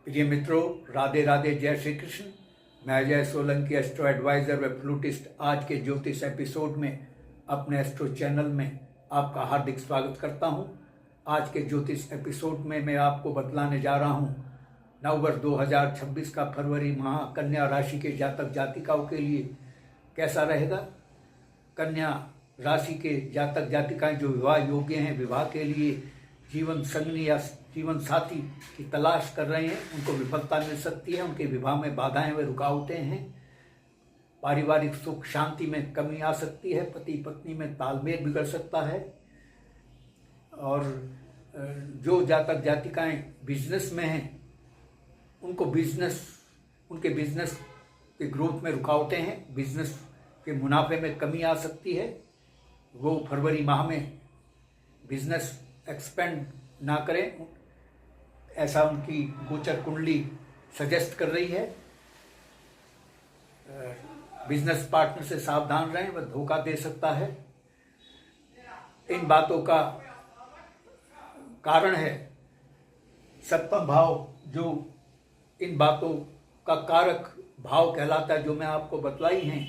प्रिय मित्रों, राधे राधे, जय श्री कृष्ण। मैं अजय सोलंकी, एस्ट्रो एडवाइज़र व फ्लूटिस्ट, आज के ज्योतिष एपिसोड में अपने एस्ट्रो चैनल में आपका हार्दिक स्वागत करता हूं। आज के ज्योतिष एपिसोड में मैं आपको बतलाने जा रहा हूं नववर्ष 2026 का फरवरी माह कन्या राशि के जातक जातिकाओं के लिए कैसा रहेगा। कन्या राशि के जातक जातिकाएं जो विवाह योग्य हैं, विवाह के लिए जीवन संगनी या जीवन साथी की तलाश कर रहे हैं, उनको विफलता मिल सकती है। उनके विवाह में बाधाएं व रुकावटें हैं। पारिवारिक सुख शांति में कमी आ सकती है। पति पत्नी में तालमेल बिगड़ सकता है। और जो जातक जातिकाएं बिजनेस में हैं, उनको उनके बिजनेस के ग्रोथ में रुकावटें हैं। बिजनेस के मुनाफे में कमी आ सकती है। वो फरवरी माह में बिजनेस एक्सपेंड ना करें, ऐसा उनकी गोचर कुंडली सजेस्ट कर रही है। बिजनेस पार्टनर से सावधान रहें, वह धोखा दे सकता है। इन बातों का कारण है सप्तम भाव, जो इन बातों का कारक भाव कहलाता है, जो मैं आपको बतलाई हैं।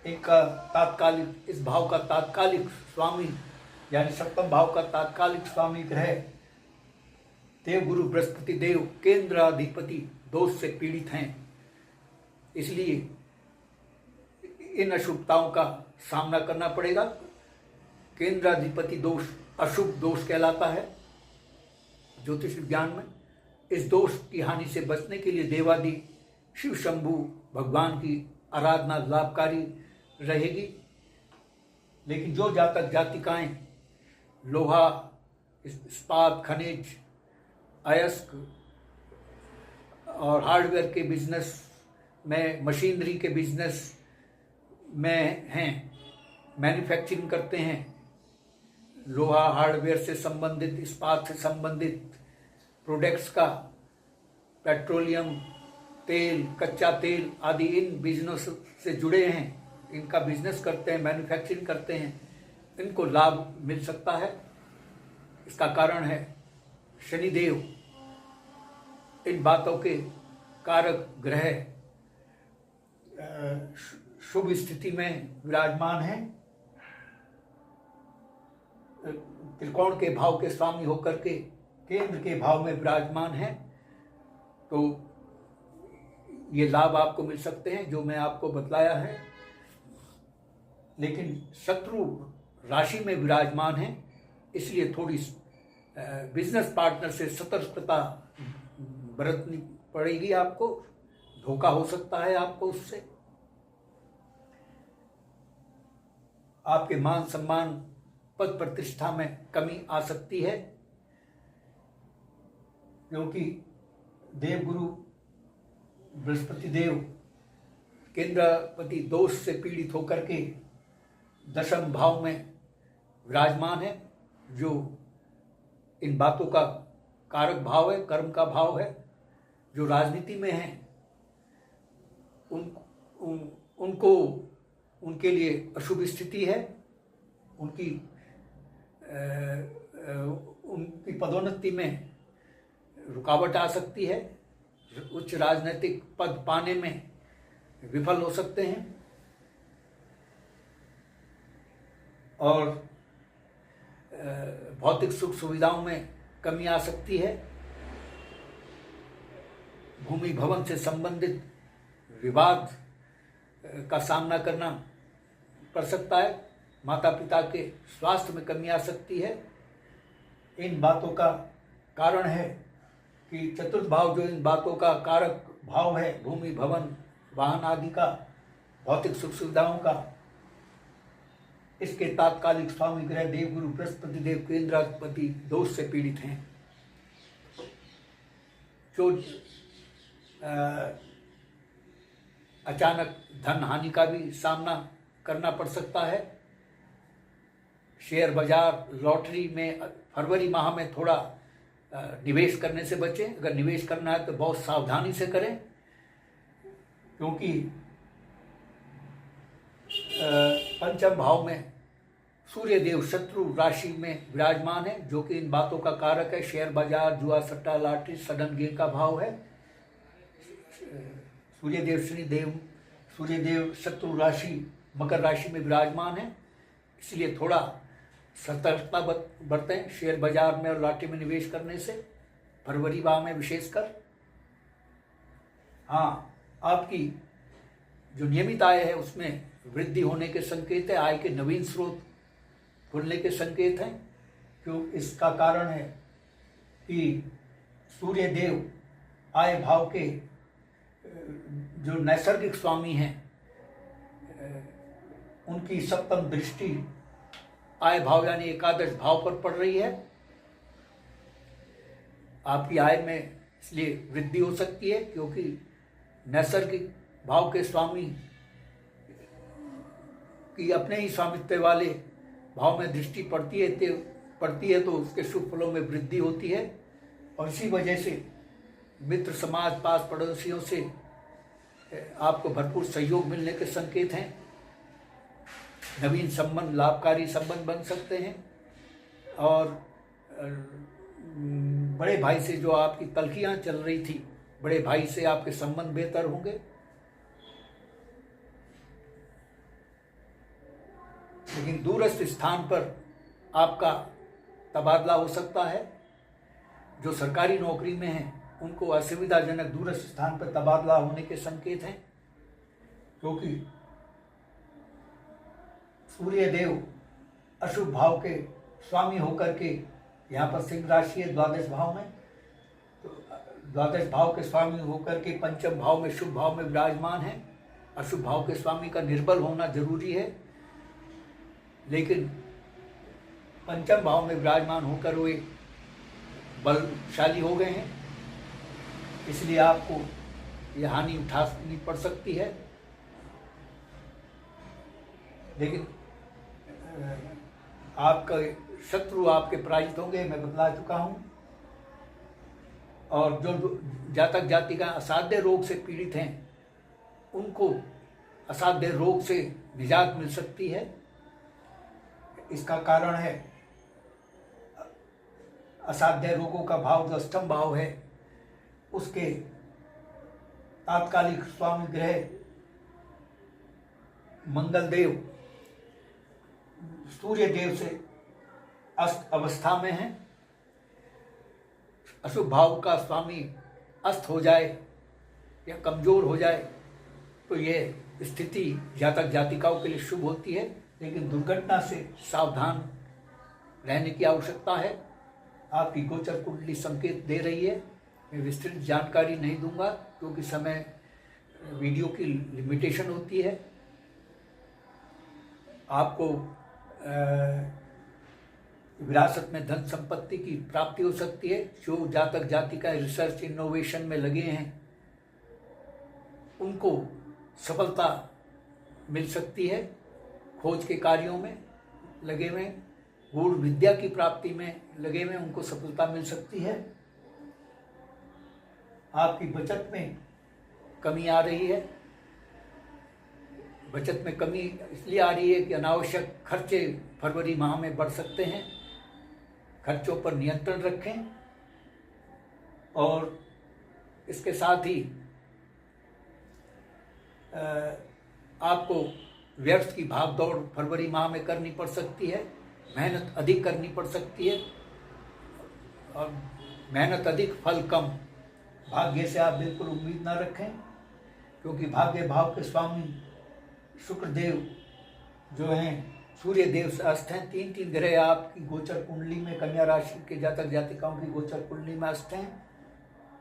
इनका तात्कालिक, इस भाव का तात्कालिक स्वामी यानी सप्तम भाव का तात्कालिक स्वामी ग्रह देवगुरु बृहस्पति देव केंद्राधिपति दोष से पीड़ित हैं। इसलिए इन अशुभताओं का सामना करना पड़ेगा। केंद्राधिपति दोष अशुभ दोष कहलाता है ज्योतिष विज्ञान में। इस दोष की हानि से बचने के लिए देवादि शिव शंभु भगवान की आराधना लाभकारी रहेगी। लेकिन जो जातक जातिकाएं लोहा, इस्पात, खनिज, अयस्क और हार्डवेयर के बिजनेस में, मशीनरी के बिजनेस में हैं, मैन्युफैक्चरिंग करते हैं, लोहा हार्डवेयर से संबंधित, इस्पात से संबंधित प्रोडक्ट्स का, पेट्रोलियम तेल, कच्चा तेल आदि इन बिजनेस से जुड़े हैं, इनका बिजनेस करते हैं, मैन्युफैक्चरिंग करते हैं, इनको लाभ मिल सकता है। इसका कारण है शनिदेव। इन बातों के कारक ग्रह शुभ स्थिति में विराजमान हैं। त्रिकोण के भाव के स्वामी होकर के केंद्र के भाव में विराजमान हैं, तो ये लाभ आपको मिल सकते हैं जो मैं आपको बतलाया है। लेकिन शत्रु राशि में विराजमान है, इसलिए थोड़ी बिजनेस पार्टनर से सतर्कता बरतनी पड़ेगी आपको। धोखा हो सकता है आपको उससे। आपके मान सम्मान, पद प्रतिष्ठा में कमी आ सकती है, क्योंकि देवगुरु बृहस्पति देव केंद्राधिपति दोष से पीड़ित होकर के दशम भाव में विराजमान है, जो इन बातों का कारक भाव है, कर्म का भाव है। जो राजनीति में हैं उनको उनके लिए अशुभ स्थिति है। उनकी पदोन्नति में रुकावट आ सकती है। उच्च राजनीतिक पद पाने में विफल हो सकते हैं। और भौतिक सुख सुविधाओं में कमी आ सकती है। भूमि भवन से संबंधित विवाद का सामना करना पड़ सकता है। माता पिता के स्वास्थ्य में कमी आ सकती है। इन बातों का कारण है कि चतुर्थ भाव, जो इन बातों का कारक भाव है, भूमि भवन वाहन आदि का, भौतिक सुख सुविधाओं का, इसके तात्कालिक स्वामी ग्रह देवगुरु बृहस्पति देव केंद्राधिपति दोष से पीड़ित हैं। जो अचानक धन हानि का भी सामना करना पड़ सकता है। शेयर बाजार, लॉटरी में फरवरी माह में थोड़ा निवेश करने से बचें। अगर निवेश करना है तो बहुत सावधानी से करें, क्योंकि पंचम भाव में सूर्य देव शत्रु राशि में विराजमान है, जो कि इन बातों का कारक है। शेयर बाजार, जुआ, सट्टा, लॉटरी, सडन गेन का भाव है। सूर्यदेव शत्रु राशि मकर राशि में विराजमान है, इसलिए थोड़ा सतर्कता बरतें शेयर बाजार में और लॉटरी में निवेश करने से, फरवरी माह में विशेषकर। हाँ, आपकी जो नियमित आय है उसमें वृद्धि होने के संकेत है। आय के नवीन स्रोत खुलने के संकेत हैं। क्यों? इसका कारण है कि सूर्य देव आय भाव के जो नैसर्गिक स्वामी हैं, उनकी सप्तम दृष्टि आय भाव यानी एकादश भाव पर पड़ रही है। आपकी आय में इसलिए वृद्धि हो सकती है, क्योंकि नैसर्गिक भाव के स्वामी की अपने ही स्वामित्व वाले भाव में दृष्टि पड़ती है तो उसके शुभ फलों में वृद्धि होती है। और इसी वजह से मित्र समाज, पास पड़ोसियों से आपको भरपूर सहयोग मिलने के संकेत हैं। नवीन संबंध, लाभकारी संबंध बन सकते हैं। और बड़े भाई से जो आपकी तल्खियां चल रही थी, बड़े भाई से आपके संबंध बेहतर होंगे। लेकिन दूरस्थ स्थान पर आपका तबादला हो सकता है। जो सरकारी नौकरी में हैं उनको असुविधाजनक दूरस्थ स्थान पर तबादला होने के संकेत हैं, क्योंकि सूर्य देव अशुभ भाव के स्वामी होकर के यहाँ पर सिंह राशि है द्वादश भाव में, तो द्वादश भाव के स्वामी होकर के पंचम भाव में, शुभ भाव में विराजमान है। अशुभ भाव के स्वामी का निर्बल होना जरूरी है, लेकिन पंचम भाव में विराजमान होकर वे बलशाली हो गए हैं, इसलिए आपको यह हानि उठानी पड़ सकती है। लेकिन आपका शत्रु आपके पराजित होंगे, मैं बतला चुका हूँ। और जो जातक जातिका असाध्य रोग से पीड़ित हैं, उनको असाध्य रोग से निजात मिल सकती है। इसका कारण है असाध्य रोगों का भाव जो अष्टम भाव है, उसके तात्कालिक स्वामी ग्रह मंगल देव सूर्य देव से अस्त अवस्था में है। अशुभ भाव का स्वामी अस्त हो जाए या कमजोर हो जाए तो यह स्थिति जातक जातिकाओं के लिए शुभ होती है, लेकिन दुर्घटना से सावधान रहने की आवश्यकता है। आपकी गोचर कुंडली संकेत दे रही है। मैं विस्तृत जानकारी नहीं दूंगा, क्योंकि समय वीडियो की लिमिटेशन होती है। आपको विरासत में धन संपत्ति की प्राप्ति हो सकती है। जो जातक जातिका रिसर्च इनोवेशन में लगे हैं, उनको सफलता मिल सकती है। खोज के कार्यों में लगे हुए, गूढ़ विद्या की प्राप्ति में लगे हुए, उनको सफलता मिल सकती है। आपकी बचत में कमी आ रही है। बचत में कमी इसलिए आ रही है कि अनावश्यक खर्चे फरवरी माह में बढ़ सकते हैं। खर्चों पर नियंत्रण रखें। और इसके साथ ही आपको व्यर्थ की भाग दौड़ फरवरी माह में करनी पड़ सकती है। मेहनत अधिक करनी पड़ सकती है, और मेहनत अधिक फल कम। भाग्य से आप बिल्कुल उम्मीद ना रखें, क्योंकि भाग्य भाव के स्वामी शुक्रदेव जो हैं सूर्य देव से अस्त हैं। तीन ग्रह आपकी गोचर कुंडली में, कन्या राशि के जातक जातिकाओं की गोचर कुंडली में अस्त हैं।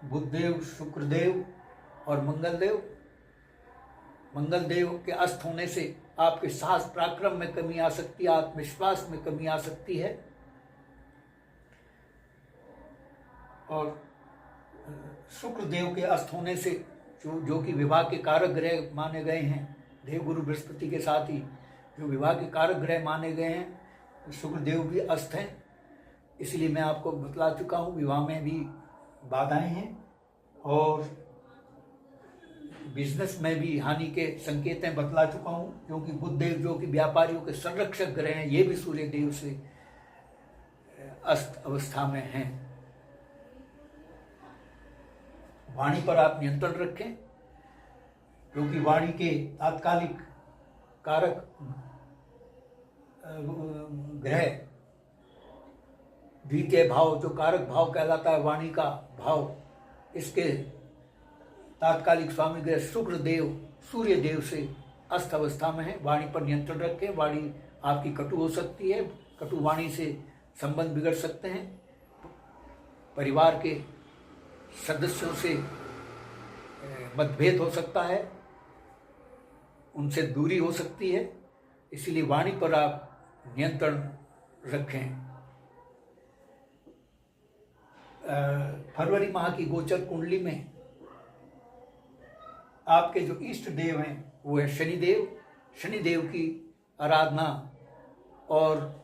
बुधदेव, शुक्रदेव और मंगलदेव। मंगलदेव के अस्त होने से आपके साहस पराक्रम में कमी आ सकती है, आत्मविश्वास में कमी आ सकती है। और शुक्रदेव के अस्त होने से जो कि विवाह के कारक ग्रह माने गए हैं, देवगुरु बृहस्पति के साथ ही जो विवाह के कारक ग्रह माने गए हैं, शुक्रदेव भी अस्त हैं। इसलिए मैं आपको बतला चुका हूँ, विवाह में भी बाधाएं हैं। और बिजनेस में भी हानि के संकेतें बतला चुका हूँ, क्योंकि बुध देव जो कि व्यापारियों के संरक्षक ग्रह हैं, ये भी सूर्य देव से अस्त अवस्था में हैं। वाणी पर आप नियंत्रण रखें, क्योंकि वाणी के तात्कालिक कारक ग्रह द्वितीय भाव, जो कारक भाव कहलाता है वाणी का भाव, इसके तात्कालिक स्वामी ग्रह शुक्र देव सूर्य देव से अस्त अवस्था में है। वाणी पर नियंत्रण रखें। वाणी आपकी कटु हो सकती है, कटु वाणी से संबंध बिगड़ सकते हैं, परिवार के सदस्यों से मतभेद हो सकता है, उनसे दूरी हो सकती है, इसलिए वाणी पर आप नियंत्रण रखें। फरवरी माह की गोचर कुंडली में आपके जो इष्ट देव हैं वो है शनिदेव। शनिदेव की आराधना और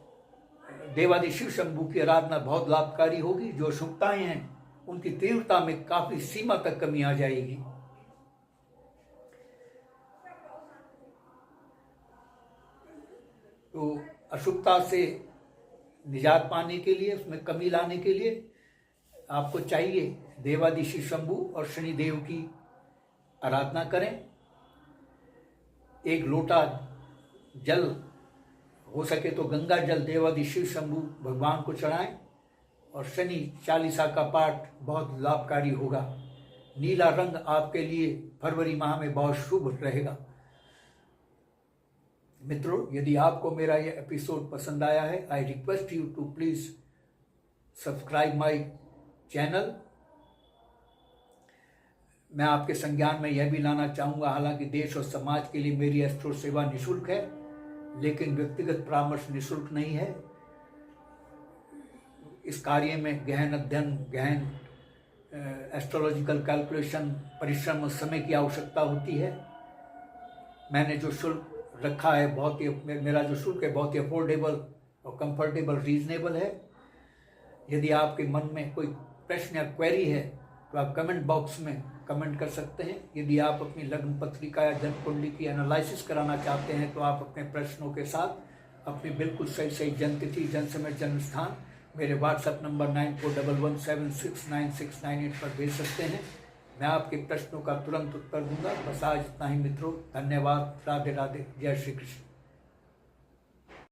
देवादि शिव शंभू की आराधना बहुत लाभकारी होगी। जो अशुभताएं हैं उनकी तीव्रता में काफी सीमा तक कमी आ जाएगी। तो अशुभता से निजात पाने के लिए, उसमें कमी लाने के लिए आपको चाहिए देवादि शिव शंभू और शनिदेव की आराधना करें। एक लोटा जल, हो सके तो गंगा जल देवादि शिव शंभू भगवान को चढ़ाएं, और शनि चालीसा का पाठ बहुत लाभकारी होगा। नीला रंग आपके लिए फरवरी माह में बहुत शुभ रहेगा। मित्रों, यदि आपको मेरा यह एपिसोड पसंद आया है, I request you to please subscribe my channel. मैं आपके संज्ञान में यह भी लाना चाहूँगा, हालांकि देश और समाज के लिए मेरी एस्ट्रो सेवा निःशुल्क है, लेकिन व्यक्तिगत परामर्श निःशुल्क नहीं है। इस कार्य में गहन अध्ययन, गहन एस्ट्रोलॉजिकल कैलकुलेशन, परिश्रम और समय की आवश्यकता होती है। मैंने जो शुल्क रखा है मेरा जो शुल्क है बहुत ही अफोर्डेबल और कंफर्टेबल, रीजनेबल है। यदि आपके मन में कोई प्रश्न या क्वेरी है तो आप कमेंट बॉक्स में कमेंट कर सकते हैं। यदि आप अपनी लग्न पत्रिका या जन्म कुंडली की एनालिसिस कराना चाहते हैं तो आप अपने प्रश्नों के साथ अपनी बिल्कुल सही जन्म तिथि, जन्म समय, जन्म स्थान मेरे व्हाट्सएप नंबर 9411769698 पर भेज सकते हैं। मैं आपके प्रश्नों का तुरंत उत्तर दूंगा। बस आज इतना ही मित्रों, धन्यवाद। राधे राधे, जय श्री कृष्ण।